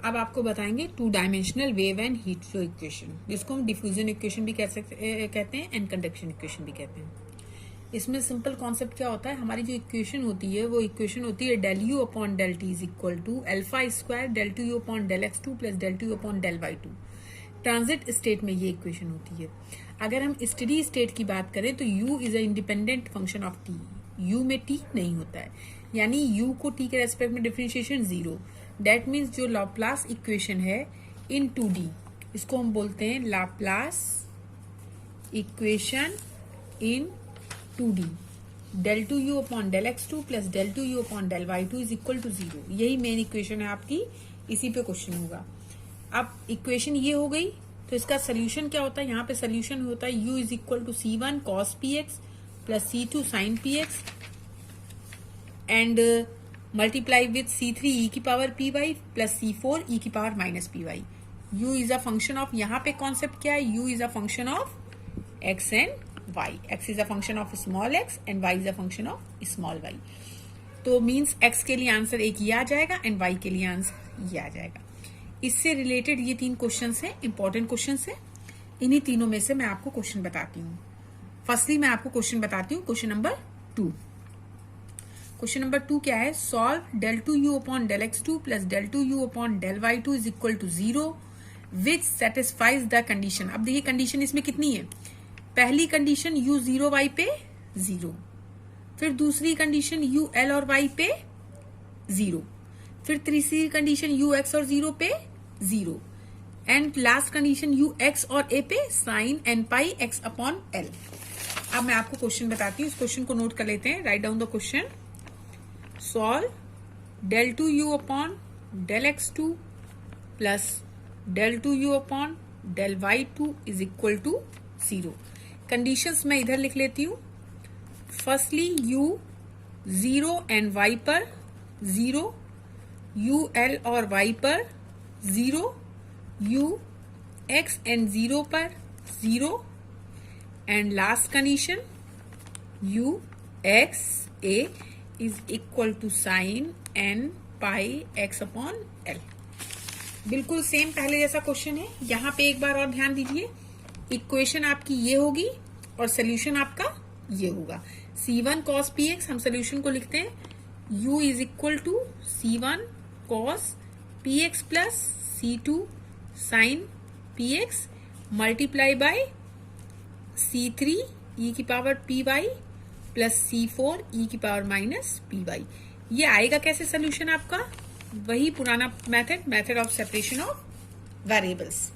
अब आपको बताएंगे two dimensional wave and heat flow equation, जिसको हम डिफ्यूजन इक्वेशन भी कहते हैं एंड कंडक्शन इक्वेशन भी कहते हैं। इसमें सिंपल कॉन्सेप्ट क्या होता है, हमारी जो इक्वेशन होती है वो इक्वेशन होती है del U upon del T is equal to alpha square del two you upon del x two plus del two you upon del Y two. Transit state में ये इक्वेशन होती है। अगर हम स्टेडी स्टेट की बात करें तो u is a independent function of t, u में t नहीं होता है, यानी u को t के रेस्पेक्ट में डिफरेंशिएशन जीरो। दैट मीन्स जो लाप्लास इक्वेशन है इन 2D, इसको हम बोलते हैं Laplace equation in 2D। Del two you upon del x two plus del two you upon del Y two is equal to zero. यही main equation है आपकी, इसी पे क्वेश्चन होगा। अब इक्वेशन ये हो गई, तो इसका सोल्यूशन क्या होता है, यहाँ पे सोल्यूशन होता है u is equal to c1 cos px plus c2 sin px and multiply with c3 e की power py plus c4 e की power minus py। u is a function of, यहाँ पे कॉन्सेप्ट क्या है, u is a function of x and y। x is a function of small x and y is a function of small y। तो means x के लिए answer एक ये आ जाएगा एंड y के लिए आंसर ये आ जाएगा। इससे रिलेटेड ये 3 क्वेश्चंस हैं, इंपॉर्टेंट क्वेश्चंस हैं। इन्हीं तीनों में से मैं आपको क्वेश्चन बताती हूँ। फर्स्टली मैं आपको क्वेश्चन बताती हूँ, क्वेश्चन नंबर 2। क्वेश्चन नंबर 2 क्या है, solve del two you upon del x two plus del two you upon del Y two is equal to zero which satisfies the condition. अब देखिए कंडीशन इसमें कितनी है, पहली कंडीशन u जीरो वाई पे zero, फिर दूसरी कंडीशन u एल और y पे जीरो, फिर तीसरी कंडीशन u x और जीरो पे zero and last condition u x और a पे साइन एन पाई x अपॉन l। अब मैं आपको क्वेश्चन बताती हूँ, इस क्वेश्चन को नोट कर लेते हैं। Write down the question, solve del two you upon del x two plus del two you upon del Y two is equal to zero. Conditions मैं इधर लिख लेती हूँ। Firstly u zero and y पर zero, u l और y पर zero, u x and zero पर zero and last condition u x a is equal to sine n pi x upon l। बिल्कुल सेम पहले जैसा question है। यहाँ पे एक बार और ध्यान दीजिए, इक्वेशन आपकी ये होगी और सोल्यूशन आपका ये होगा। c1 cos px हम सोल्यूशन को लिखते हैं u is equal to c1 cos px plus c2 sin px multiply by c3 e की power py plus c4 e की पावर माइनस py। ये आएगा कैसे सोल्यूशन आपका, वही पुराना method of separation of variables.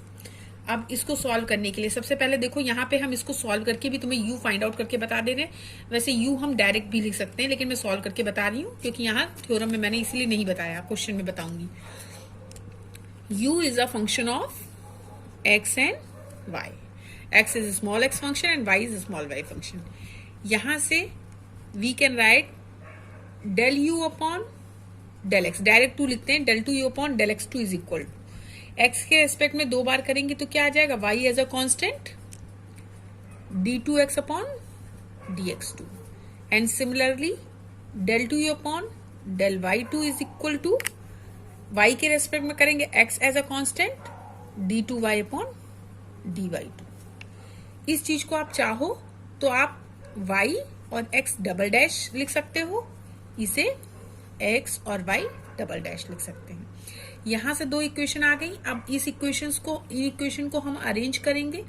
अब इसको सॉल्व करने के लिए सबसे पहले देखो, यहाँ पे हम इसको सॉल्व करके भी तुम्हें u फाइंड आउट करके बता दे रहे हैं। वैसे u हम डायरेक्ट भी लिख सकते हैं, लेकिन मैं सॉल्व करके बता रही हूँ क्योंकि यहाँ थ्योरम में मैंने इसीलिए नहीं बताया, क्वेश्चन में बताऊंगी। u is a function of x and y। x is small x function and y is small y function. यहाँ से we can write del u upon del x, direct टू लिखते हैं, del two you upon del x two is equal to x के respect में 2 बार करेंगे तो क्या आ जाएगा, y as a constant d2x upon dx2 and similarly del two you upon del y2 is equal to y के respect में करेंगे x as a constant d2y upon dy2। इस चीज को आप चाहो तो आप y और x डबल डैश लिख सकते हो, इसे x और y डबल डैश लिख सकते हैं। यहां से 2 इक्वेशन आ गई। अब इस इक्वेशन को हम अरेंज करेंगे।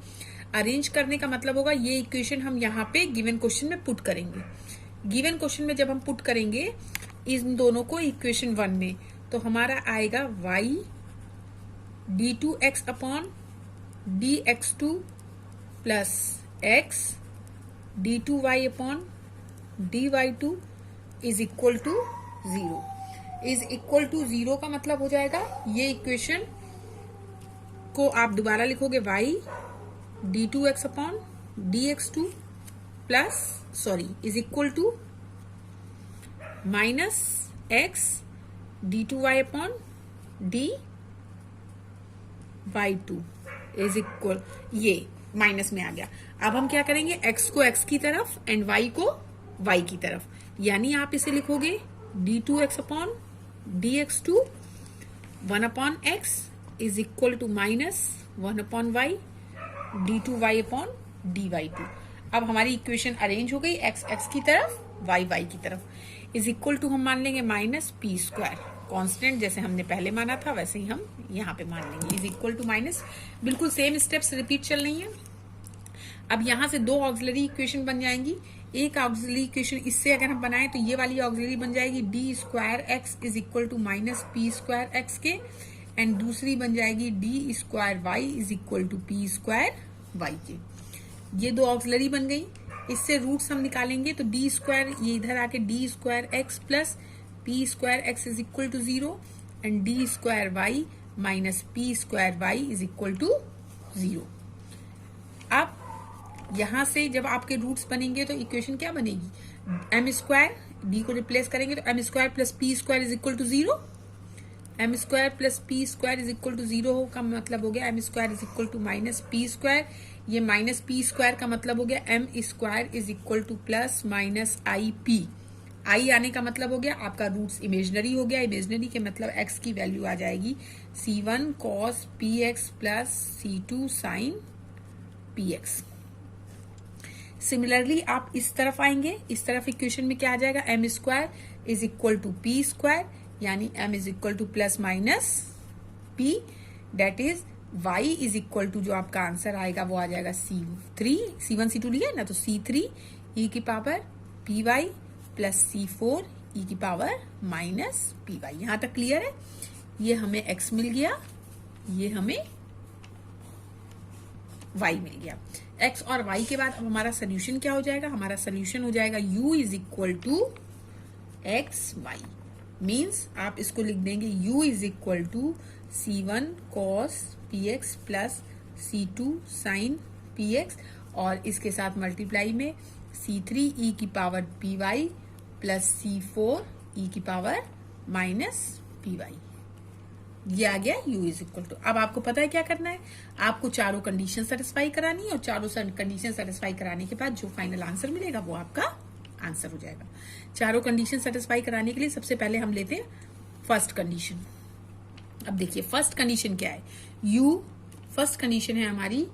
अरेंज करने का मतलब होगा ये इक्वेशन हम यहाँ पे गिवन क्वेश्चन में पुट करेंगे। गिवन क्वेश्चन में जब हम पुट करेंगे इन दोनों को इक्वेशन 1 में, तो हमारा आएगा y d2x upon dx2 plus x d2y upon dy2 is equal to zero. Is equal to zero का मतलब हो जाएगा ये इक्वेशन को आप दोबारा लिखोगे y d2x upon dx2 plus is equal to minus x d2y upon dy2 is equal, ये माइनस में आ गया। अब हम क्या करेंगे, x को x की तरफ एंड y को y की तरफ, यानी आप इसे लिखोगे d2x upon dx2 1/x is equal to minus 1/y d2y/dy2। अब हमारी इक्वेशन अरेंज हो गई, x x की तरफ, y y की तरफ। इज इक्वल टू हम मान लेंगे माइनस पी स्क्वायर, कॉन्स्टेंट जैसे हमने पहले माना था वैसे ही हम यहाँ पे मान लेंगे। इज इक्वल टू माइनस, बिल्कुल सेम स्टेप्स रिपीट चल रही है। अब यहाँ से दो ऑक्सिलरी इक्वेशन बन जाएंगी। एक ऑक्सिलरी इक्वेशन इससे अगर हम बनाएं तो ये वाली ऑक्सिलरी बन जाएगी d square x is equal to minus p square x के, एंड दूसरी बन जाएगी d square y is equal to p square y के। ये दो ऑक्सिलरी बन गई। इससे रूट्स हम निकालेंगे तो डी स्क्वायर ये इधर आके d square x plus p square x is equal to 0 and d square y minus p square y is equal to 0। अब यहां से जब आपके रूट्स बनेंगे तो इक्वेशन क्या बनेगी, एम स्क्वायर, डी को रिप्लेस करेंगे तो m square plus p square is equal to 0। M square plus p square is equal to 0 का मतलब हो गया m square is equal to minus p square. ये माइनस पी स्क्वायर का मतलब हो गया m square is equal to plus minus i p. I आने का मतलब हो गया आपका रूट्स इमेजनरी हो गया। इमेजनरी के मतलब एक्स की वैल्यू आ जाएगी c1 cos px plus c2 sin px। Similarly आप इस तरफ आएंगे, इस तरफ इक्वेशन में क्या आ जाएगा, m square is equal to p square, यानी m is equal to plus minus p, that is y is equal to जो आपका आंसर आएगा वो आ जाएगा c1 c2 लिया ना, तो c3 e की power p y plus c4 e की पावर माइनस पी वाई। यहां तक क्लियर है। ये हमें x मिल गया, ये हमें y मिल गया। x और y के बाद अब हमारा सोल्यूशन क्या हो जाएगा, हमारा सोल्यूशन हो जाएगा u is equal to x y. Means आप इसको लिख देंगे u is equal to c1 cos px plus c2 sin px, और इसके साथ मल्टीप्लाई में c3 e की power p y plus c4 e की पावर माइनस पी वाई। ये आ गया u इज इक्वल टू। अब आपको पता है क्या करना है, आपको चारों कंडीशन सेटिस्फाई करानी है, और चारों कंडीशन सेटिस्फाई कराने के बाद जो फाइनल आंसर मिलेगा वो आपका आंसर हो जाएगा। चारों कंडीशन सेटिस्फाई कराने के लिए सबसे पहले हम लेते हैं फर्स्ट कंडीशन। अब देखिए फर्स्ट कंडीशन क्या है, u फर्स्ट कंडीशन है हमारी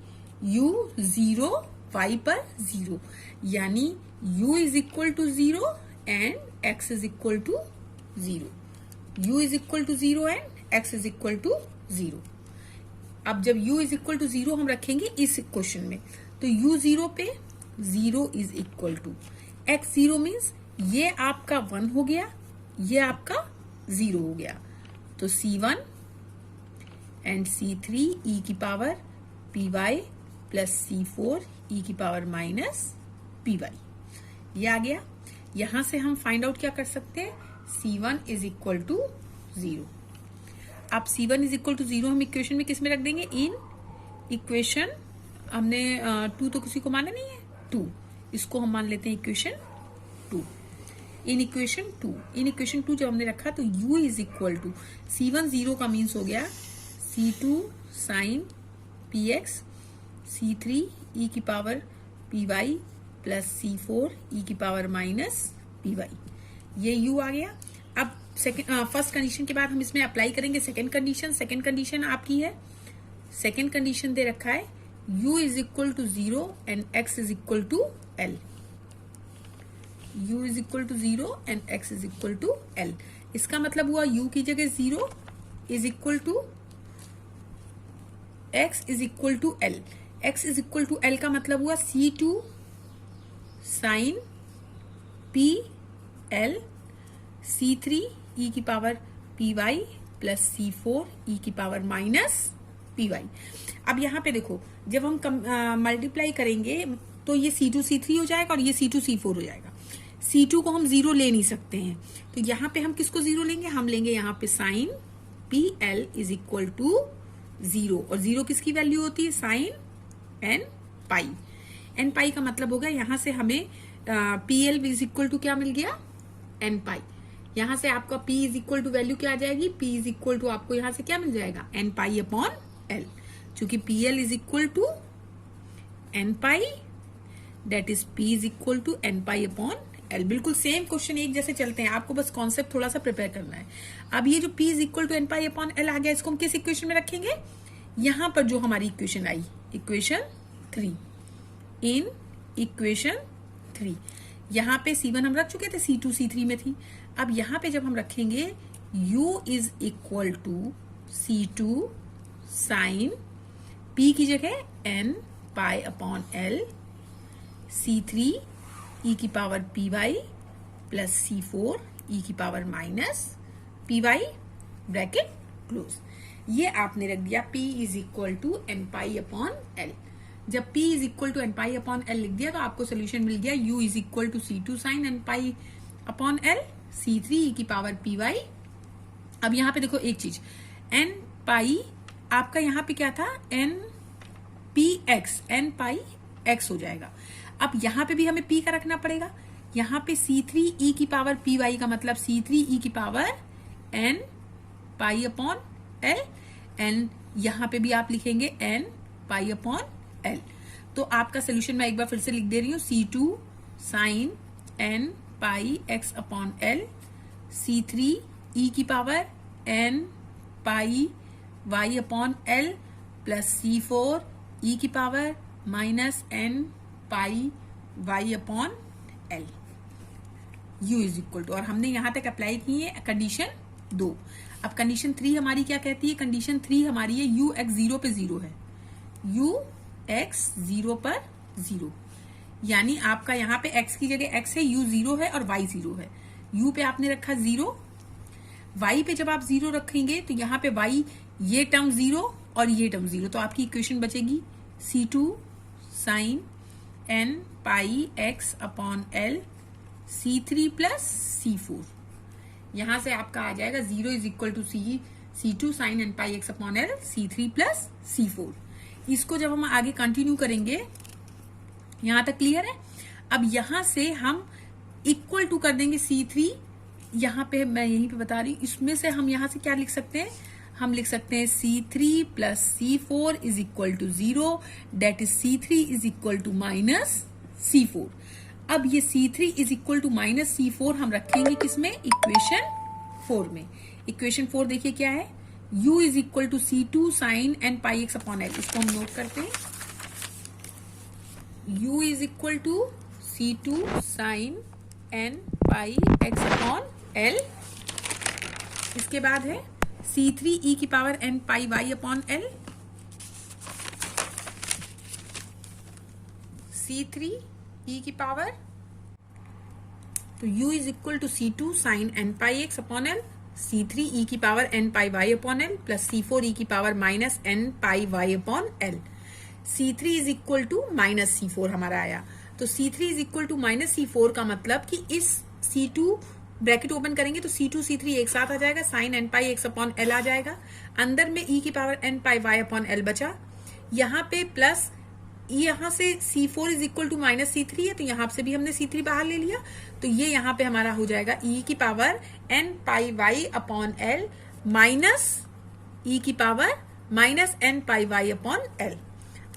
u 0 y पर 0, यानी u is equal to 0 and x is equal to 0। u is equal to 0 and x is equal to 0। अब जब u इज इक्वल टू 0 हम रखेंगे इस क्वेश्चन में, तो u 0 पे 0 is equal to x 0 means ये आपका 1 हो गया, ये आपका 0 हो गया, तो c1 एंड c3 e की power p y plus c4 e की पावर माइनस पी वाई। ये आ गया। यहां से हम फाइंड आउट क्या कर सकते हैं, c1 इज इक्वल टू 0। अब c1 इज इक्वल टू 0 हम इक्वेशन में किस में रख देंगे, इन इक्वेशन, हमने 2 तो किसी को माना नहीं है, 2, इसको हम मान लेते हैं इक्वेशन 2। इन इक्वेशन 2 जब हमने रखा तो u is equal to c1 0 का मीन्स हो गया c2 sin px, c3 e की power p y plus c4 e की पावर माइनस पी वाई। ये u आ गया। अब फर्स्ट कंडीशन के बाद हम इसमें अप्लाई करेंगे सेकंड कंडीशन। सेकंड कंडीशन आपकी है, सेकंड कंडीशन दे रखा है u is equal to 0 and x is equal to l। u is equal to 0 and x is equal to l। इसका मतलब हुआ u की जगह 0 is equal to x is equal to l। x is equal to l का मतलब हुआ c2 sin p l, c3 e की power p y plus c4 e की पावर माइनस पी वाई। अब यहाँ पे देखो जब हम मल्टीप्लाई करेंगे तो ये c2 c3 हो जाएगा और ये c2 c4 हो जाएगा। c2 को हम 0 ले नहीं सकते हैं, तो यहाँ पे हम किसको 0 लेंगे, हम लेंगे यहाँ पे sine p l is equal to 0, और 0 किसकी वैल्यू होती है, sine n pi. N pi का मतलब होगा यहाँ से हमें p l is equal to क्या मिल गया, एन पाई। यहाँ से आपका p is equal to value क्या आ जाएगी, p इज इक्वल टू आपको यहाँ से क्या मिल जाएगा, एन पाई अपॉन एल। चूंकि p l is equal to n pi, that is p is equal to n pi upon l. बिल्कुल सेम क्वेश्चन एक जैसे चलते हैं, आपको बस कॉन्सेप्ट थोड़ा सा प्रिपेयर करना है। अब ये जो P is equal to n pi upon l आ गया, इसको हम किस इक्वेशन में रखेंगे? यहां पर जो हमारी equation I, equation 3, in equation 3। यहां पे C1 हम रख चुके थे, C2 C3 में थी। अब यहां पे जब हम रखेंगे U is equal to C2 sine P की जगह n pi upon l, C3 e की power p y plus C4 e की power minus p y, bracket close. ये आपने रख दिया P is equal to n pi upon l. जब P is equal to n pi upon l लिख दिया तो आपको सोल्यूशन मिल गया U is equal to C2 sine n pi upon l, C3 e की पावर पी वाई। अब यहां पे देखो एक चीज, एन पाई आपका यहां पे क्या था, N P x, N pi x हो जाएगा। अब यहां पे भी हमें P का रखना पड़ेगा। यहां पे C3 e की पावर पी वाई का मतलब C3 e की power n pi upon l, n यहां पे भी आप लिखेंगे एन पाई अपॉन एल। तो आपका सोल्यूशन मैं एक बार फिर से लिख दे रही हूं, C2 sine n pi x upon l, C3 e की power n pi y upon l plus C4 e की power minus n pi y upon l. U is equal to, और हमने यहां तक अप्लाई की है कंडीशन 2। अब condition 3 हमारी क्या कहती है? कंडीशन 3 हमारी है U x 0 पे 0 है, U x 0 पर 0, यानी आपका यहाँ पे x की जगह x है, U 0 है और y 0 है। U पे आपने रखा 0, y पे जब आप 0 रखेंगे तो यहाँ पे y ये टर्म 0 और ये टर्म 0, तो आपकी इक्वेशन बचेगी C2 sine n pi x upon l, C3 plus C4। यहां से आपका आ जाएगा 0 is equal to C2 sine n pi x upon l, C3 plus C4। इसको जब हम आगे कंटिन्यू करेंगे, यहां तक क्लियर है? अब यहां से हम इक्वल टू कर देंगे C3, यहां पे मैं यहीं पे बता रही हूं, इसमें से हम यहां से क्या लिख सकते हैं? हम लिख सकते हैं C3 plus C4 is equal to 0, that is C3 is equal to minus C4। अब ये C3 is equal to minus C4 हम रखेंगे किसमें? इक्वेशन 4 में। इक्वेशन 4 देखिए क्या है, U is equal to C2 sine n pi x upon l. इसको हम नोट करते हैं, U is equal to C2 sine n pi x upon l. इसके बाद है C3 e की power n pi y upon l, C3 e की power, तो U is equal to C2 sine n pi x upon l, C3 e की power n pi y upon l plus C4 e की power minus n pi y upon l. C3 is equal to minus C4 हमारा आया, तो C3 is equal to minus C4 का मतलब कि इस C2 bracket open करेंगे तो C2 C3 एक साथ आ जाएगा, sign n pi x upon l आ जाएगा, अंदर में e की power n pi y upon L बचा, यहाँ पे प्लस यहाँ से C4 is equal to minus C3 है, तो यहाँ से भी हमने C3 बाहर ले लिया, तो ये यहाँ पे हमारा हो जाएगा e की power n pi y upon l minus e की power minus n pi y upon l.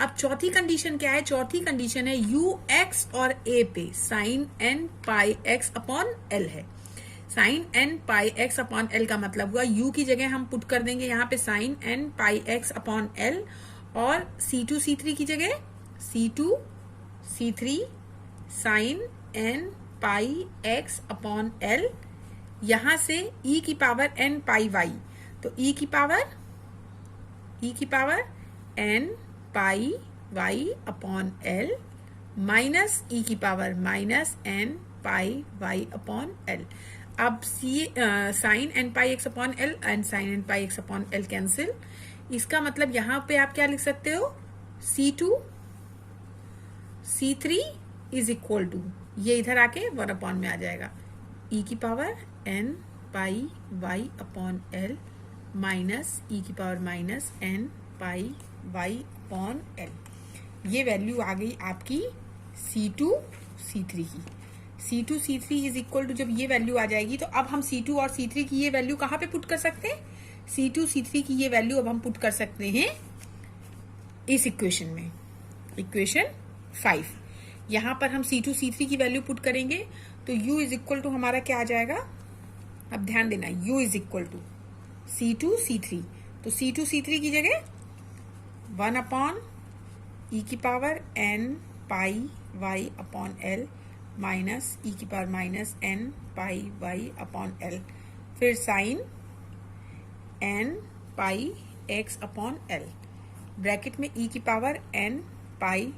अब चौथी कंडीशन क्या है? चौथी कंडीशन है U x और a पे sine n pi x upon L है। Sine n pi x upon L का मतलब हुआ U की जगह हम पुट कर देंगे यहाँ पे sine n pi x upon l, और C2 C3 की जगह C2 C3 sine n pi x upon l, यहां से e की पावर एन पाई वाई, तो e की power n pi y upon l minus e की power minus n pi y upon l. अब sine n pi x upon l and sine n pi x upon l cancel, इसका मतलब यहां पे आप क्या लिख सकते हो? C2 C3 is equal to, ये इधर आके 1 अपॉन में आ जाएगा, e की power n pi y upon l minus e की power minus n pi y upon l. ये वैल्यू आ गई आपकी C2 C3 की। C2 C3 is equal to, जब ये वैल्यू आ जाएगी तो अब हम C2 और C3 की ये वैल्यू कहाँ पे पुट कर सकते हैं? C2 C3 की ये वैल्यू अब हम पुट कर सकते हैं इस इक्वेशन में, इक्वेशन 5। यहां पर हम C2 C3 की वैल्यू पुट करेंगे तो u इज इक्वल टू हमारा क्या आ जाएगा, अब ध्यान देना, u is equal to C2C3, तो C2C3 की जगह 1 अपॉन ई की power n pi y upon l minus e की power minus n pi y upon l, फिर sine n pi x upon l, bracket में ई की power n pi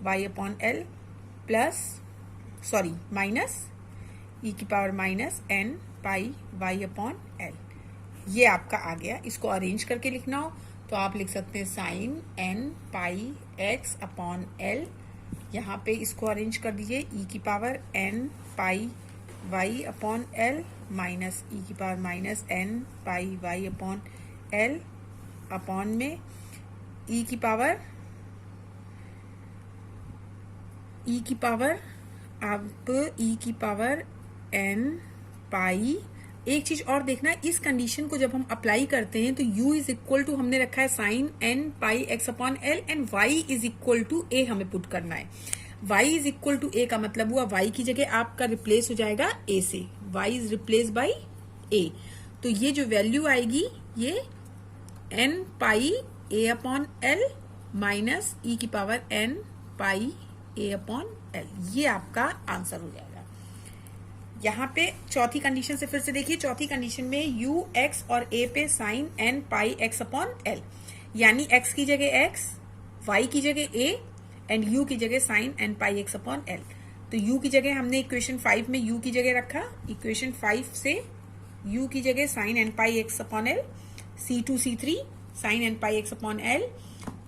y upon l plus minus e की power minus n pi y upon l। ये आपका आ गया। इसको arrange करके लिखना हो तो आप लिख सकते हैं sign n pi x upon l, यहाँ पे इसको अरेंज कर दीजिए ई की power n pi y upon l minus e की power minus n pi y upon l upon में ई की पावर आप ई की पावर n पाई। एक चीज और देखना, इस कंडीशन को जब हम अप्लाई करते हैं तो u इज इक्वल टू हमने रखा है sine n pi x upon l and y is equal to a हमें पुट करना है। y is equal to a का मतलब हुआ y की जगह आपका रिप्लेस हो जाएगा a से, y is replace by a, तो ये जो वैल्यू आएगी ये n pi a upon l minus e की power n pi a upon l, ये आपका आंसर हो जाएगा। यहाँ पे चौथी कंडीशन से फिर से देखिए, चौथी कंडीशन में u x और a पे sign n pi x upon l, यानी x की जगह x, y की जगह a एंड u की जगह sine n pi x upon l। तो u की जगह हमने इक्वेशन 5 में u की जगह रखा, इक्वेशन 5 से u की जगह sine n pi x upon l, C2C3 sine n pi x upon l,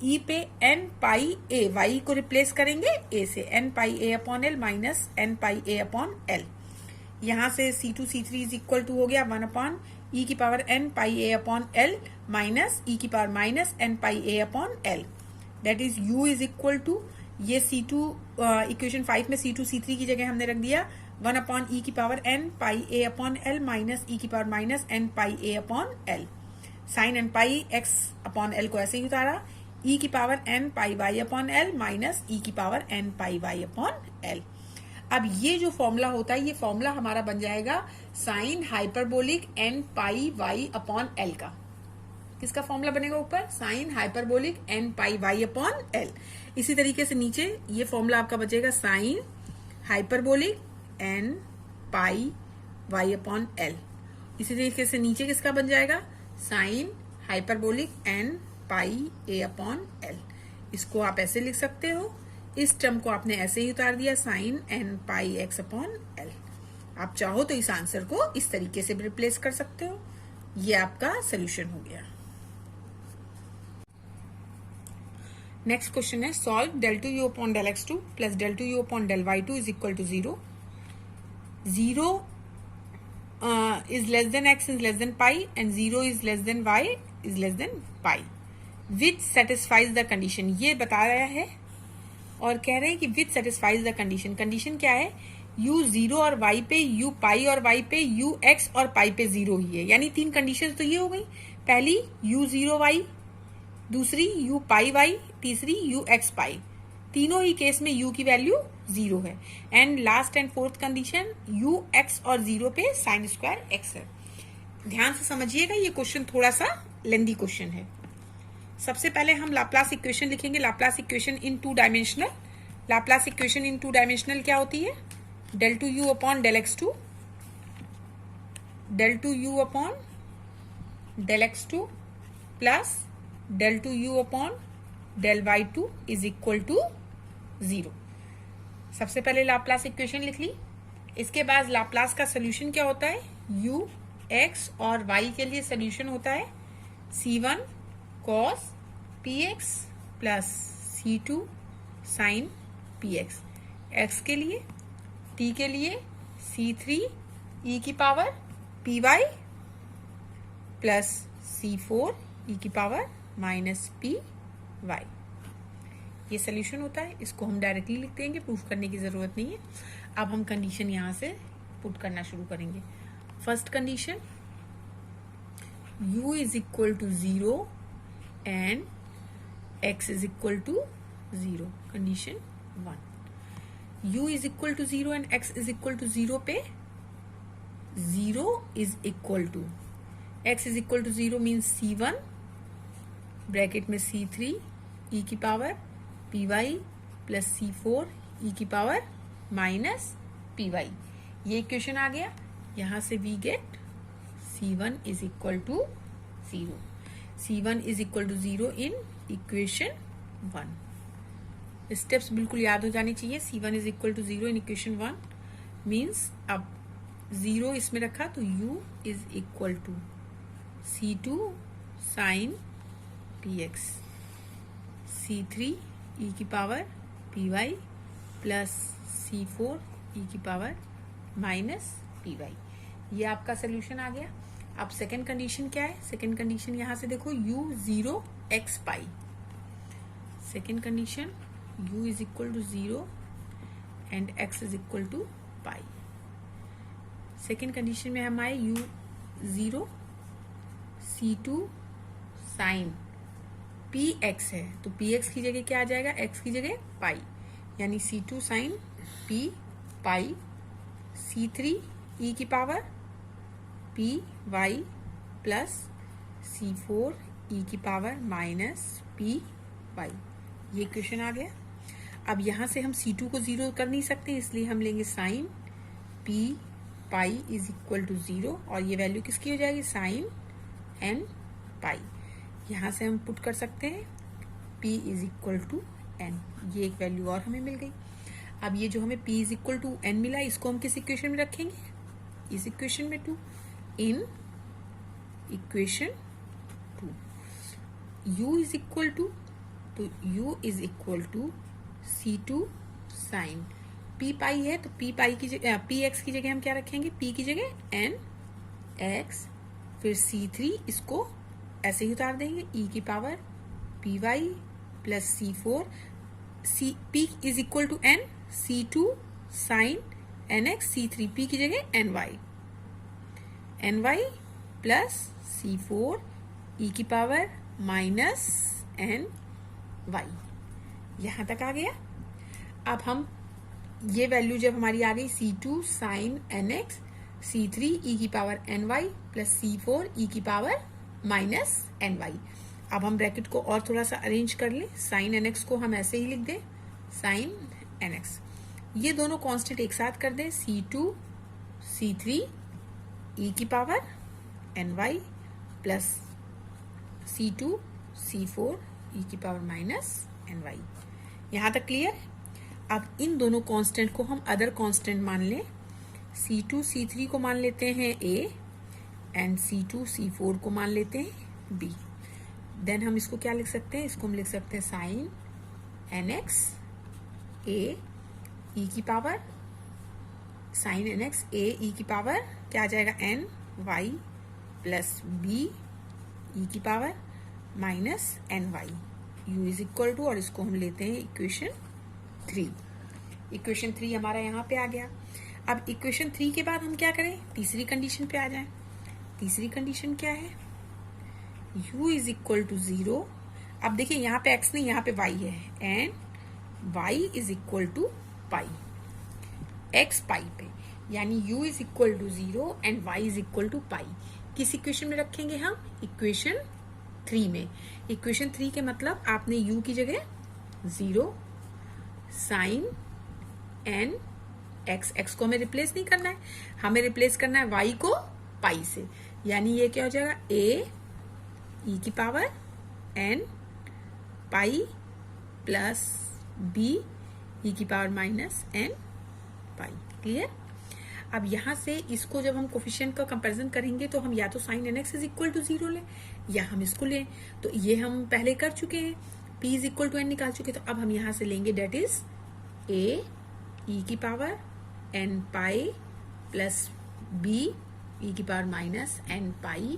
e पे n पाई a, y को रिप्लेस करेंगे a से, n pi a upon l minus n pi a upon l, यहाँ से C2C3 is equal to हो गया 1 upon e की power n pi a upon l minus e की power minus n pi a upon l, that is u is equal to, ये C2 equation 5 में C2C3 की जगह हमने रख दिया 1 अपॉन ई की power n pi a upon l minus e की power minus n pi a upon l, sine n pi x upon l को ऐसे ही उतारा, ई की power n pi y upon l minus e की power n pi y upon l। अब ये जो फॉर्मूला होता है, ये फॉर्मूला हमारा बन जाएगा sign hyperbolic n pi y upon l का। किसका फॉर्मूला बनेगा ऊपर, sign hyperbolic n pi y upon l। इसी तरीके से नीचे ये फॉर्मूला आपका बचेगा sign hyperbolic n pi y upon l। इसी तरीके से नीचे किसका बन जाएगा, sign hyperbolic n pi a upon l। इसको आप ऐसे लिख सकते हो, इस टर्म को आपने ऐसे ही उतार दिया sign n pi x upon l। आप चाहो तो इस आंसर को इस तरीके से भी रिप्लेस कर सकते हो। ये आपका सोल्यूशन हो गया। नेक्स्ट क्वेश्चन है, solve del 2u upon del x2 plus del 2u upon del y2 is equal to 0। 0 is less than x is less than pi and 0 is less than y is less than pi which satisfies the condition। ये बता रहा है और कह रहे हैं कि विच satisfies the condition. Condition क्या है, u 0 और y पे, u पाई और y पे, u x और पाई पे 0 ही है, यानी तीन कंडीशन तो ये हो गई। पहली u 0 y, दूसरी u पाई y, तीसरी u x पाई। तीनों ही केस में u की वैल्यू 0 है। And last and fourth condition u x और 0 पे साइन स्क्वायर x है। ध्यान से समझिएगा, ये क्वेश्चन थोड़ा सा लेंदी क्वेश्चन है। सबसे पहले हम लाप्लास इक्वेशन लिखेंगे, Laplace equation in two dimensional. Laplace equation in two dimensional क्या होती है, del 2u upon del x2, del 2u upon del x2 plus del 2u upon del y2 is equal to 0। सबसे पहले Laplace equation लिख ली। इसके बाद Laplace का solution क्या होता है, u x और y के लिए सोल्यूशन होता है c1 cos px plus c2 sin px, x के लिए, t के लिए c3 e की power py plus c4 e की पावर माइनस py। ये सोल्यूशन होता है। इसको हम डायरेक्टली लिख देंगे, प्रूफ करने की जरूरत नहीं है। अब हम कंडीशन यहां से पुट करना शुरू करेंगे। First condition, u is equal to 0 and x is equal to 0, condition 1। u is equal to 0 and x is equal to 0 पे 0 is equal to x is equal to 0 means c1 bracket में c3 e की power py plus c4 e की power minus py। ये equation आ गया। यहां से we get c1 is equal to 0। c1 is equal to 0 in equation 1। Steps बिल्कुल याद हो जानी चाहिए। c1 is equal to 0 in equation 1 means अब 0 इसमें रखा तो u is equal to c2 sine px, c3 e की power py plus c4 e की पावर माइनस py। ये आपका सोल्यूशन आ गया। अब सेकेंड कंडीशन क्या है? सेकेंड कंडीशन यहां से देखो u 0 x pi. Second condition u is equal to 0 and x is equal to pi. Second condition में हम आए u 0 c2 साइन px है तो px की जगह क्या आ जाएगा? x की जगह पाई, यानी c2 साइन p पाई, c3 e की power py plus c4 e की पावर माइनस py। ये इक्वेशन आ गया। अब यहां से हम c2 को 0 कर नहीं सकते, इसलिए हम लेंगे sine p pi is equal to 0 और ये वैल्यू किसकी हो जाएगी? Sine n pi. यहां से हम पुट कर सकते हैं p is equal to n। ये एक वैल्यू और हमें मिल गई। अब ये जो हमें p is equal to n मिला, इसको हम किस इक्वेशन में रखेंगे? इस इक्वेशन में 2 in equation 2। u is equal to तो u is equal to c2 sine p pi है तो p पाई की जगह px की जगह हम क्या रखेंगे? p की जगह n x, फिर c3 इसको ऐसे ही उतार देंगे e की power py plus c4 p is equal to n c2 sine nx, c3 p की जगह ny प्लस c4 e की पावर माइनस ny। यहां तक आ गया। अब हम ये वैल्यू जब हमारी आ गई c2 sine nx, c3 e की power ny plus c4 e की पावर माइनस ny। अब हम ब्रैकेट को और थोड़ा सा अरेंज कर लें। साइन nx को हम ऐसे ही लिख दें साइन nx। ये दोनों कांस्टेंट एक साथ कर दें c2 c3 e की power ny plus c2 c4 e की पावर माइनस ny। यहां तक क्लियर? अब इन दोनों कांस्टेंट को हम अदर कांस्टेंट मान लें। c2 c3 को मान लेते हैं a एंड c2 c4 को मान लेते हैं b। देन हम इसको क्या लिख सकते हैं? इसको हम लिख सकते हैं साइन nx a e की power sine nx a e की पावर क्या आ जाएगा? n y plus b e की power minus ny। u is equal to और इसको हम लेते हैं इक्वेशन 3। इक्वेशन 3 हमारा यहाँ पे आ गया। अब इक्वेशन 3 के बाद हम क्या करें? तीसरी कंडीशन पे आ जाएं। तीसरी कंडीशन क्या है? u is equal to 0। अब देखिए यहाँ पे x नहीं, यहाँ पे y है and y is equal to pi, x pi पे, यानी u is equal to 0 and y is equal to pi. किस इक्वेशन में रखेंगे हम? इक्वेशन 3 में। इक्वेशन 3 के मतलब आपने u की जगह 0 साइन n x को हमें रिप्लेस नहीं करना है, हमें रिप्लेस करना है y को पाई से, यानी ये क्या हो जाएगा? a e की power n pi plus b e की पावर माइनस n पाई। क्लियर? अब यहां से इसको जब हम कोफिशिएंट का कंपैरिजन करेंगे तो हम या तो sine nx is equal to 0 लें या हम इसको लें। तो ये हम पहले कर चुके हैं, p is equal to n निकाल चुके, तो अब हम यहां से लेंगे डेट इज a e की power n pi plus b e की power minus n pi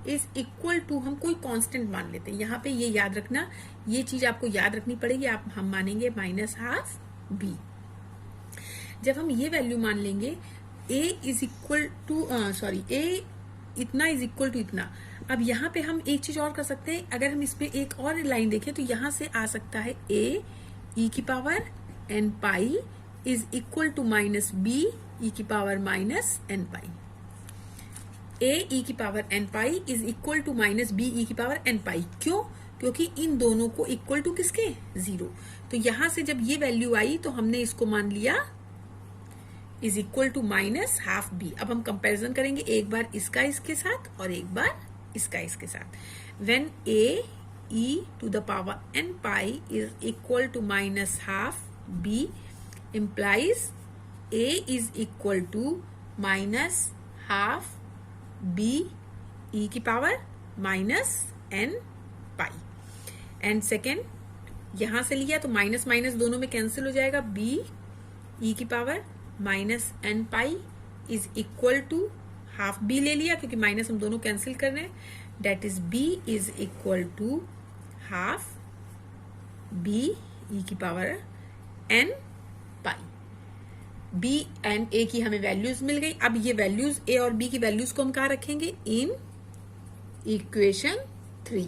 is equal to, हम कोई कांस्टेंट मान लेते हैं। यहाँ पे ये याद रखना, ये चीज आपको याद रखनी पड़ेगी। हम मानेंगे माइनस हाफ b। जब हम ये वैल्यू मान लेंगे a is equal to a इतना इज इक्वल टू इतना। अब यहाँ पे हम एक चीज और कर सकते हैं, अगर हम इसमें एक और लाइन देखें तो यहाँ से आ सकता है a e की power n pi is equal to minus b e की power minus n pi. A e की power n pi is equal to minus b e की पावर एन पाई। क्यों? क्योंकि इन दोनों को इक्वल टू किसके? 0। तो यहां से जब ये वैल्यू आई तो हमने इसको मान लिया is equal to minus half b. अब हम कंपैरिजन करेंगे, एक बार इसका इसके साथ और एक बार इसका इसके साथ। When a e to the power n pi is equal to minus half b implies a is equal to minus half b e की power minus n pi. And second यहां से लिया तो माइनस माइनस दोनों में cancel हो जाएगा, b e की power minus n pi is equal to half b ले लिया क्योंकि माइनस हम दोनों कैंसिल कर रहे हैं, that is b is equal to half b e की power n pi. b and a की हमें वैल्यूज मिल गई। अब ये वैल्यूज a और b की वैल्यूज को हम कहा रखेंगे? In equation 3।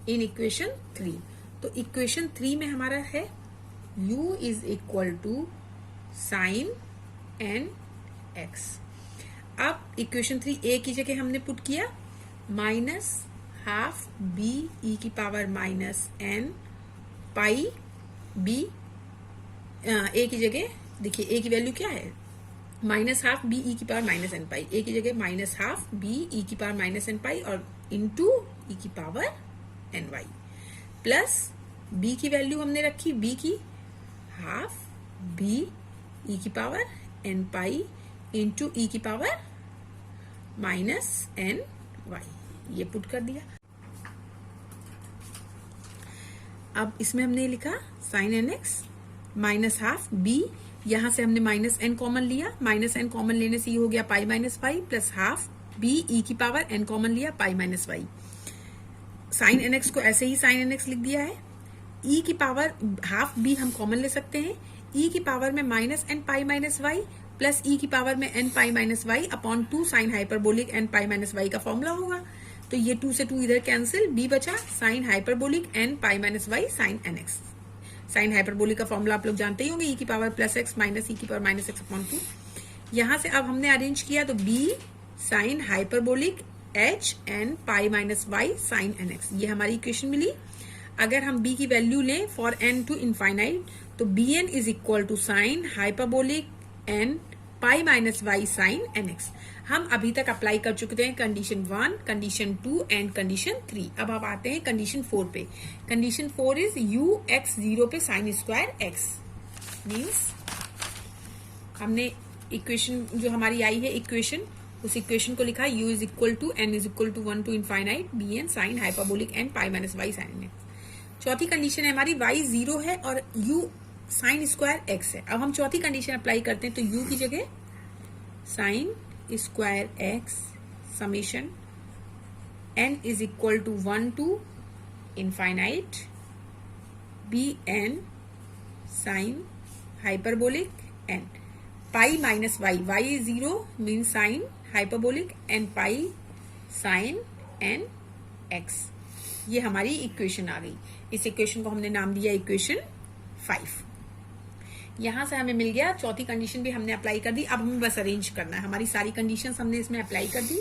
In equation 3। तो इक्वेशन 3 में हमारा है u is equal to sine n x. अब इक्वेशन 3 a की जगह हमने पुट किया माइनस हाफ b e की power minus n pi b। ए की जगह देखिए ए की वैल्यू क्या है? माइनस हाफ बी ई की पावर माइनस एन पाई। ए की जगह माइनस हाफ बी ई की पावर माइनस एन पाई और इंटू ई की power n y plus b की वैल्यू हमने रखी बी की हाफ बी ई की power n pi into e की पावर माइनस एन वाई। ये पुट कर दिया। अब इसमें हमने लिखा sine n x minus half b, यहां से हमने माइनस एन कॉमन लिया, माइनस एन कॉमन लेने से ये हो गया pi minus pi plus half b e की पावर एन कॉमन लिया पाई minus y. Sine n x को ऐसे ही साइन एन एक्स लिख दिया है। ई की पावर हाफ बी हम कॉमन ले सकते हैं, ई की पावर में minus n pi minus y plus e की पावर में n pi minus y upon 2 sine hyperbolic n pi minus y का फॉर्मूला होगा। तो ये 2 से 2 इधर कैंसिल, बी बचा sine hyperbolic n pi minus y sine n x. Sine hyperbolic का फॉर्मूला आप लोग जानते ही होंगे, ई की power plus x minus e की पावर माइनस एक्स अपॉन 2। यहां से अब हमने अरेंज किया तो b sine hyperbolic h n pi minus y sine n x, ये हमारी इक्वेशन मिली। अगर हम b की वैल्यू लें फॉर n टू इनफाइनाइट तो bn is equal to sine hyperbolic n pi minus y sine n x. हम अभी तक अप्लाई कर चुके हैं कंडीशन 1, कंडीशन 2 एंड कंडीशन 3। अब आप आते हैं कंडीशन 4 पे। कंडीशन 4 इज u x 0 पे साइन स्क्वायर x मीन्स हमने इक्वेशन जो हमारी आई है इक्वेशन, उस इक्वेशन को लिखा u is equal to n is equal to 1 to infinite bn sine hyperbolic n pi minus y sine एक्स। चौथी कंडीशन है हमारी y 0 है और u साइन स्क्वायर x है। अब हम चौथी कंडीशन अप्लाई करते हैं तो u की जगह sine square x summation n is equal to 1 to infinite bn sine hyperbolic n pi minus y, y 0 mean sine hyperbolic n pi sine n x। ये हमारी इक्वेशन आ गई। इस इक्वेशन को हमने नाम दिया इक्वेशन 5। यहां से हमें मिल गया, चौथी कंडीशन भी हमने अप्लाई कर दी। अब हमें बस अरेंज करना है, हमारी सारी कंडीशंस हमने इसमें अप्लाई कर दी।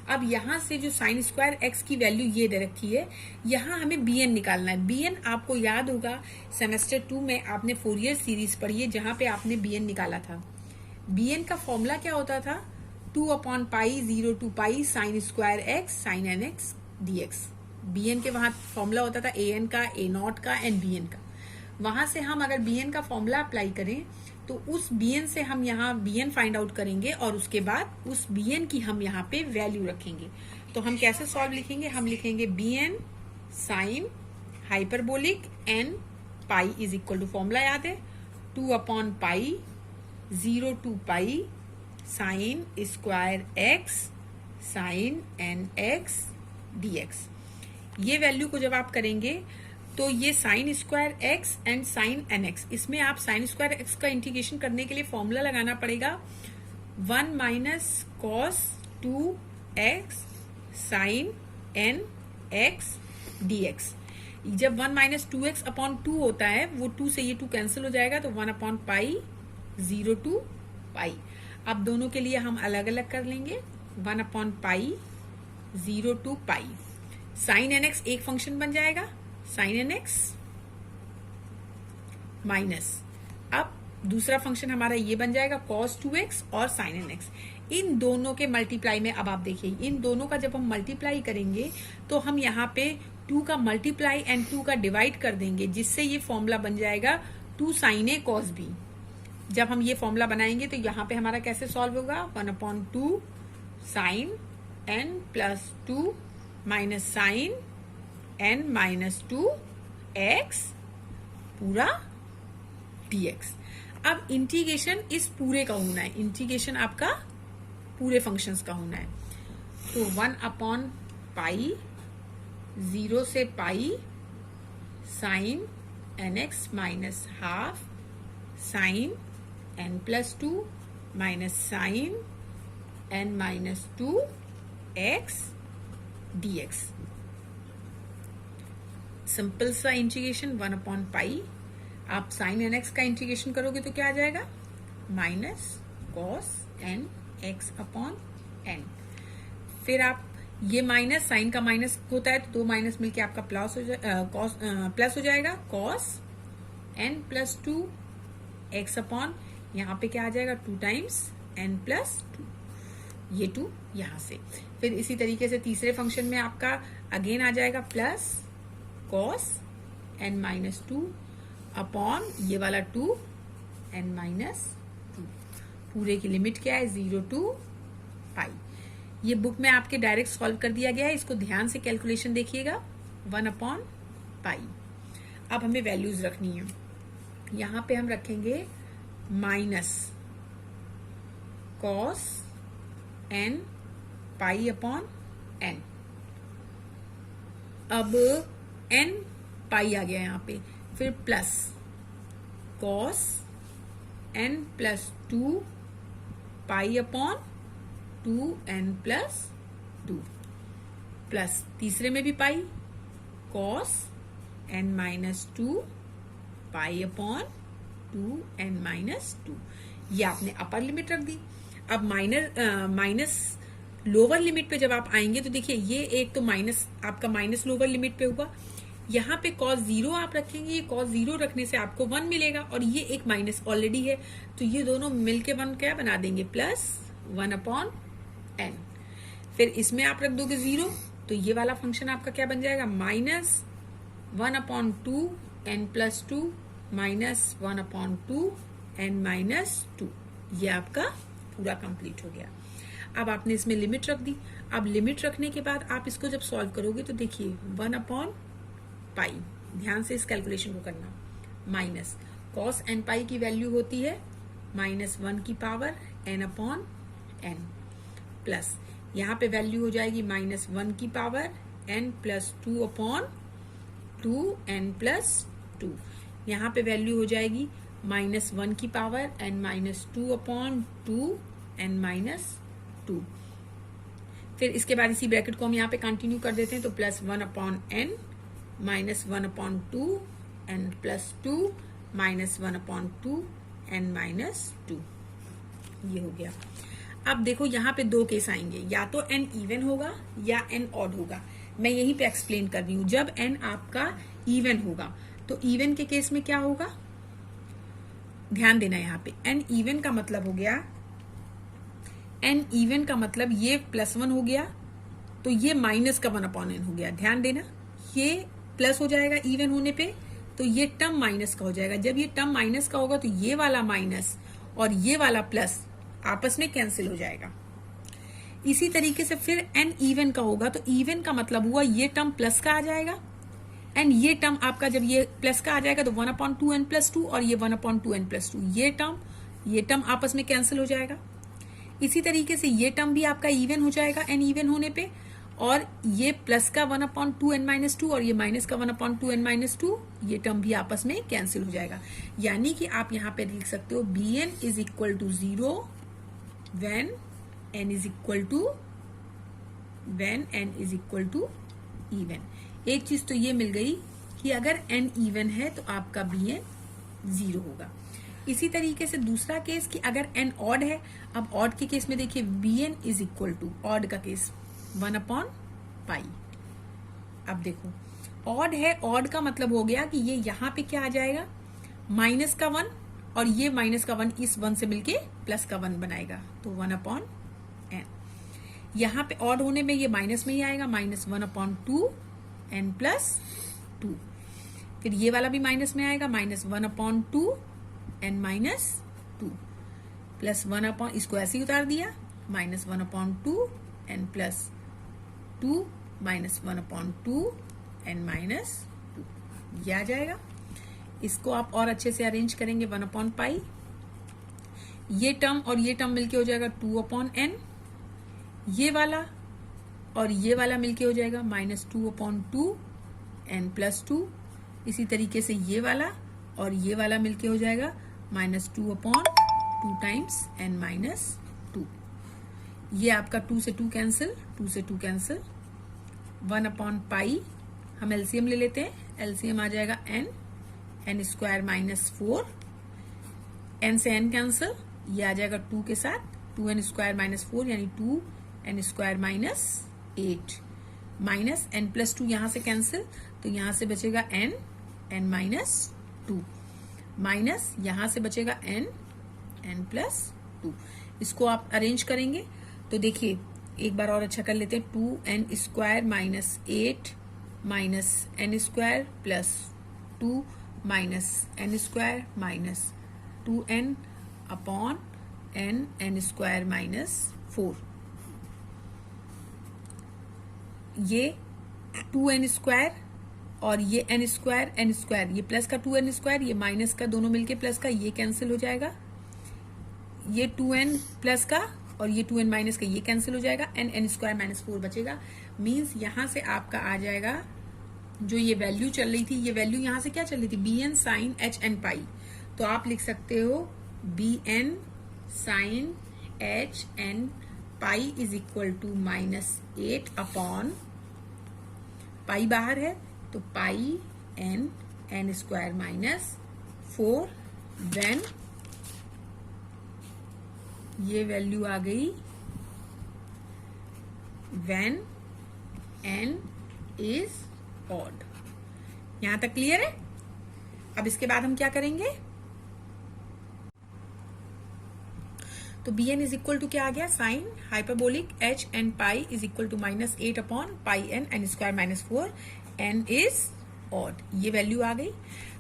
अब यहां से जो साइन स्क्वायर एक्स की वैल्यू ये दे रखी है, यहां हमें bn निकालना है। bn आपको याद होगा सेमेस्टर 2 में आपने फोरियर सीरीज पढ़ी है जहां पे आपने bn निकाला था। bn का फॉर्मूला क्या होता था? 2 upon pi 0 to pi sine square x sine n x d x. bn के वहां फॉर्मूला होता था an का, a0 का एंड bn का। वहां से हम अगर bn का फॉर्मूला अप्लाई करें तो उस bn से हम यहाँ bn फाइंड आउट करेंगे और उसके बाद उस bn की हम यहाँ पे वैल्यू रखेंगे। तो हम कैसे सॉल्व लिखेंगे? हम लिखेंगे bn sine hyperbolic n pi is equal to formula याद है 2 upon pi 0 to pi sine square x sine n x d x. ये वैल्यू को जब आप करेंगे तो ये sine square x and sine n x, इसमें आप साइन स्क्वायर एक्स का इंटीग्रेशन करने के लिए फॉर्मूला लगाना पड़ेगा 1 minus cos 2 x sine n x d x. जब 1 माइनस 2 एक्स अपॉन 2 होता है वो 2 से ये 2 कैंसिल हो जाएगा तो 1 अपॉन पाई 0 to पाई। अब दोनों के लिए हम अलग अलग कर लेंगे, 1 upon pi 0 to pi. Sine n x एक फंक्शन बन जाएगा, साइन एन एक्स माइनस, अब दूसरा फंक्शन हमारा ये बन जाएगा cos 2x और sin nx। इन दोनों के मल्टीप्लाई में अब आप देखिए, इन दोनों का जब हम मल्टीप्लाई करेंगे तो हम यहाँ पे 2 का मल्टीप्लाई एंड 2 का डिवाइड कर देंगे, जिससे ये फॉर्मूला बन जाएगा 2 sin a cos b। जब हम ये फॉर्मूला बनाएंगे तो यहाँ पे हमारा कैसे सॉल्व होगा, 1 upon 2 sine n plus 2 minus sine n minus 2 x पूरा dx। अब इंटीग्रेशन इस पूरे का होना है, इंटीग्रेशन आपका पूरे फंक्शंस का होना है। तो 1 अपॉन पाई 0 से pi sine n x minus half sine n plus 2 minus sine n minus 2 x dx। Simple सा इंटीग्रेशन 1 अपॉन पाई। आप साइन एन एक्स का इंटीग्रेशन करोगे तो क्या आ जाएगा, minus cos n x upon n. फिर आप ये माइनस, साइन का माइनस होता है तो 2 माइनस मिलके आपका प्लस हो जाएगा, cos n plus 2 x upon, यहाँ पे क्या आ जाएगा 2 टाइम्स एन प्लस 2, ये 2 यहाँ से। फिर इसी तरीके से तीसरे फंक्शन में आपका अगेन आ जाएगा plus cos n minus 2 upon ये वाला 2 एन माइनस 2। पूरे की लिमिट क्या है, 0 टू पाई। ये बुक में आपके डायरेक्ट सॉल्व कर दिया गया है, इसको ध्यान से कैलकुलेशन देखिएगा, 1 अपॉन पाई। अब हमें वैल्यूज रखनी है, यहां पे हम रखेंगे minus cos n pi upon n. अब एन पाई आ गया यहां पे, फिर plus cos n plus 2 pi upon 2 n plus 2, plus तीसरे में भी pi cos n minus 2 pi upon 2 n minus 2। ये आपने अपर लिमिट रख दी। अब माइनस लोअर लिमिट पे जब आप आएंगे तो देखिए ये एक तो माइनस, आपका माइनस लोअर लिमिट पे हुआ, यहाँ पे cos 0 आप रखेंगे, ये cos 0 रखने से आपको 1 मिलेगा और ये एक माइनस ऑलरेडी है, तो ये दोनों मिलके 1 क्या बना देंगे, प्लस 1 अपॉन एन। फिर इसमें आप रख दोगे 0, तो ये वाला फंक्शन आपका क्या बन जाएगा, minus 1 upon 2 n plus 2 minus 1 upon 2 n minus 2। ये आपका पूरा कंप्लीट हो गया। अब आपने इसमें लिमिट रख दी। अब लिमिट रखने के बाद आप इसको जब सॉल्व करोगे तो देखिए 1 अपॉन पाई, ध्यान से इस कैलकुलेशन को करना, माइनस कॉस एन पाई की वैल्यू होती है माइनस 1 की power n upon n, plus यहाँ पे वैल्यू हो जाएगी माइनस 1 की power n plus 2 upon 2 n plus 2। यहाँ पे वैल्यू हो जाएगी माइनस 1 की power n minus 2 upon 2 n minus 2। फिर इसके बाद इसी ब्रैकेट को हम यहाँ पे कंटिन्यू कर देते हैं, तो plus 1 upon n minus 1 upon 2 n plus 2 minus 1 upon 2 n minus 2। ये हो गया। अब देखो यहाँ पे 2 केस आएंगे, या तो एन इवन होगा या एन ऑड होगा। मैं यहीं पे एक्सप्लेन कर रही हूं। जब एन आपका इवन होगा तो इवन के केस में क्या होगा, ध्यान देना यहाँ पे, एन इवन का मतलब हो गया, एन इवन का मतलब ये प्लस 1 हो गया तो ये माइनस का 1 अपॉन एन हो गया। ध्यान देना, ये प्लस हो जाएगा इवन होने पे तो ये टर्म माइनस का हो जाएगा। जब ये टर्म माइनस का होगा तो ये वाला माइनस और ये वाला प्लस आपस में कैंसिल हो जाएगा। इसी तरीके से फिर एन इवन का होगा तो इवन का मतलब हुआ ये टर्म प्लस का आ जाएगा एंड ये टर्म आपका जब ये प्लस का आ जाएगा तो 1 अपॉन 2 एन प्लस 2 और ये 1 अपॉन 2 एन प्लस 2, ये टर्म आपस में कैंसिल हो जाएगा। इसी तरीके से ये टर्म भी आपका इवन हो जाएगा एन इवन होने पे, और ये प्लस का 1 अपॉन 2 एन माइनस 2 और ये माइनस का 1 अपॉन 2 एन माइनस 2, ये टर्म भी आपस में कैंसिल हो जाएगा। यानी कि आप यहाँ पे लिख सकते हो b n is equal to 0 when n is equal to even. एक चीज तो ये मिल गई कि अगर एन इवन है तो आपका बी एन 0 होगा। इसी तरीके से दूसरा केस कि अगर n ऑड है, अब ऑड के केस में देखिए bn is equal to, odd का केस 1/पाई। अब देखो ऑड है, ऑड का मतलब हो गया कि ये यहाँ पे क्या आ जाएगा, माइनस का 1, और ये माइनस का 1 इस 1 से मिलके प्लस का 1 बनाएगा, तो 1/n। यहाँ पे ऑड होने में ये माइनस में ही आएगा, -1/2 n प्लस 2। फिर ये वाला भी माइनस में आएगा, -1/2 n माइनस 2 प्लस 1 इसको ऐसे ही उतार दिया, -1/2 n प्लस 2 -1/2 n माइनस 2, ये आ जाएगा। इसको आप और अच्छे से अरेंज करेंगे 1/पाई, ये टर्म और ये टर्म मिलके हो जाएगा 2/n, ये वाला और ये वाला मिलके हो जाएगा -2/2 n प्लस 2। इसी तरीके से ये वाला और ये वाला मिलके हो जाएगा -2/2 टाइम्स n माइनस 2। ये आपका 2 से 2 कैंसिल, 2 से 2 कैंसिल, 1/पाई हम एलसीएम ले लेते हैं, एलसीएम आ जाएगा n स्क्वायर -4, n से n कैंसिल, ये आ जाएगा 2 के साथ, 2n स्क्वायर -4 यानी 2n square -8, minus n plus 2 यहां से कैंसिल, तो यहां से बचेगा n माइनस 2, माइनस यहां से बचेगा n प्लस 2। इसको आप अरेंज करेंगे तो देखिए एक बार और अच्छा कर लेते हैं, 2n square -8 minus n square plus 2 minus n square minus 2n upon n square -4। ये 2n स्क्वायर और ये n स्क्वायर, ये प्लस का 2n स्क्वायर, ये माइनस का, दोनों मिलके प्लस का, ये कैंसिल हो जाएगा, ये 2n प्लस का और ये 2n माइनस का, ये कैंसिल हो जाएगा, n स्क्वायर -4 बचेगा। मीन्स यहां से आपका आ जाएगा, जो ये वैल्यू चल रही थी, ये वैल्यू यहां से क्या चल रही थी, bn साइन hn पाई, तो आप लिख सकते हो bn sine hn pi is equal to -8 upon, pi बाहर है तो पाई n स्क्वायर -4, देन ये वैल्यू आ गई व्हेन n इज ऑड। यहां तक क्लियर है? अब इसके बाद हम क्या करेंगे, तो bn इज इक्वल टू क्या आ गया, sine hyperbolic hn pi is equal to -8 upon pi n square -4, n is odd, ये वैल्यू आ गई।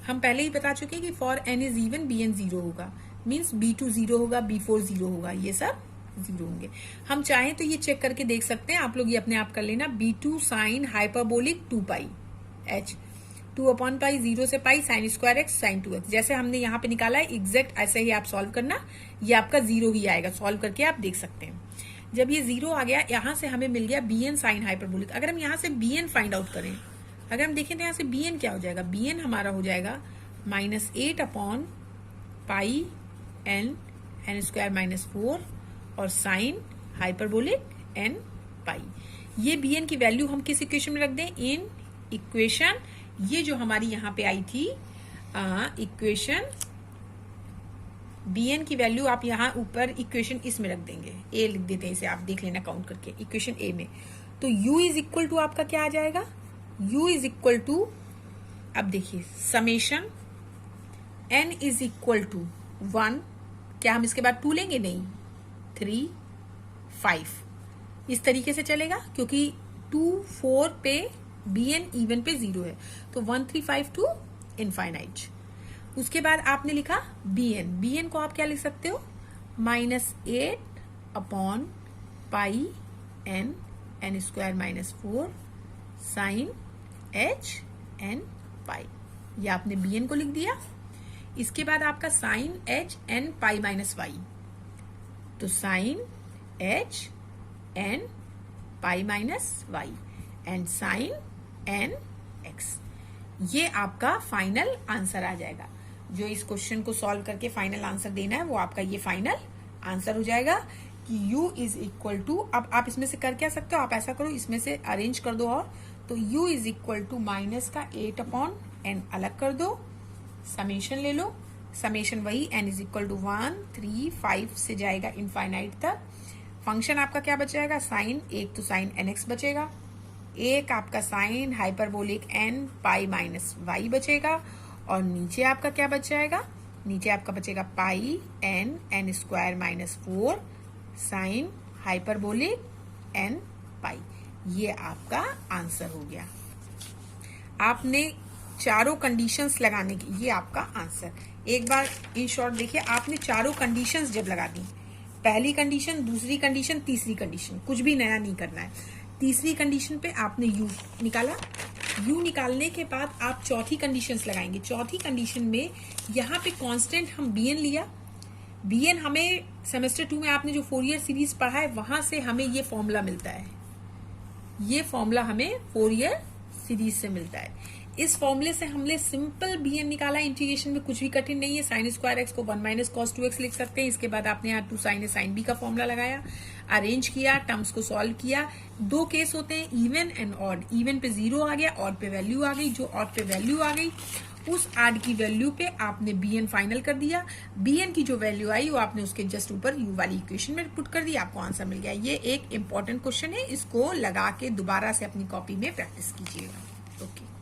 हम पहले ही बता चुके हैं कि for n is even bn 0 होगा, मीन्स b2 0 होगा, b4 0 होगा, ये सब 0 होंगे। हम चाहें तो ये चेक करके देख सकते हैं, आप लोग ये अपने आप कर लेना, b2 sine hyperbolic 2 pi h, 2/पाई 0 से pi sine square x sine 2x, जैसे हमने यहाँ पे निकाला है एग्जैक्ट ऐसे ही आप सॉल्व करना, ये आपका 0 ही आएगा, सॉल्व करके आप देख सकते हैं। जब ये 0 आ गया, यहाँ से हमें मिल गया bn साइन हाइपरबोलिक। अगर हम यहाँ से bn फाइंड आउट करें, अगर हम देखें तो यहाँ से bn क्या हो जाएगा, bn हमारा हो जाएगा -8 अपॉन पाई n स्क्वायर -4 और साइन हाइपरबोलिक n पाई। ये bn की वैल्यू हम किस इक्वेशन में रख दें, इन इक्वेशन, ये जो हमारी यहाँ पे आई थी इक्वेशन, bn की वैल्यू आप यहाँ ऊपर इक्वेशन इसमें रख देंगे, a लिख देते हैं इसे, आप देख लेना काउंट करके इक्वेशन a में। तो u इज इक्वल टू आपका क्या आ जाएगा, u इज इक्वल टू, अब देखिए summation n is equal to 1, क्या हम इसके बाद 2 लेंगे, नहीं, 3 5, इस तरीके से चलेगा, क्योंकि 2 4 पे bn इवन पे 0 है, तो 1 3 5 टू इनफाइनाइट। उसके बाद आपने लिखा bn को आप क्या लिख सकते हो, -8 upon pi n square -4 sine hn pi, ये आपने bn को लिख दिया। इसके बाद आपका साइन hn पाई -y, तो sine hn pi -y and sine nx, ये आपका फाइनल आंसर आ जाएगा। जो इस क्वेश्चन को सॉल्व करके फाइनल आंसर देना है, वो आपका ये फाइनल आंसर हो जाएगा कि u इज इक्वल टू, अब आप इसमें से कर क्या सकते हो, आप ऐसा करो, इसमें से अरेंज कर दो, और तो u is equal to -8 upon n अलग कर दो, समेशन ले लो, समेशन वही n इज इक्वल टू 1 3 5 से जाएगा इनफाइनाइट तक। फंक्शन आपका क्या बच जाएगा, साइन, एक तो साइन nx बचेगा, एक आपका sign hyperbolic n pi minus y बचेगा, और नीचे आपका क्या बच जाएगा, नीचे आपका बचेगा पाई n square minus 4 sign hyperbolic n पाई। ये आपका आंसर हो गया। आपने चारों कंडीशंस लगाने की, ये आपका आंसर। एक बार इन शॉर्ट देखिए, आपने चारों कंडीशंस जब लगा दी, पहली कंडीशन, दूसरी कंडीशन, तीसरी कंडीशन, कुछ भी नया नहीं करना है। तीसरी कंडीशन पे आपने u निकाला, u निकालने के बाद आप चौथी कंडीशंस लगाएंगे। चौथी कंडीशन में यहाँ पे कांस्टेंट हम bn लिया, bn हमें सेमेस्टर 2 में आपने जो फोरियर सीरीज पढ़ा है वहां से हमें ये फॉर्मूला मिलता है, ये फॉर्मूला हमें फोरियर सीरीज से मिलता है। इस फॉर्मूले से हमने सिंपल bn निकाला, इंटीग्रेशन में कुछ भी कठिन नहीं है। साइन स्क्वायर एक्स को 1 माइनस कॉस 2x लिख सकते हैं। इसके बाद आपने यहाँ 2 साइन ए साइन बी का फॉर्मूला लगाया, अरेंज किया, टर्म्स को सॉल्व किया। दो केस होते हैं, इवन एंड ऑड। इवन पे 0 आ गया, ऑड पे वैल्यू आ गई। जो ऑड पे वैल्यू आ गई उस ऑड की वैल्यू पे आपने bn फाइनल कर दिया। bn की जो वैल्यू आई वो आपने उसके जस्ट ऊपर u वाली इक्वेशन में पुट कर दिया, आपको आंसर मिल गया। ये एक इंपॉर्टेंट क्वेश्चन है, इसको लगा के दोबारा से अपनी कॉपी में प्रैक्टिस कीजिएगा। ओके।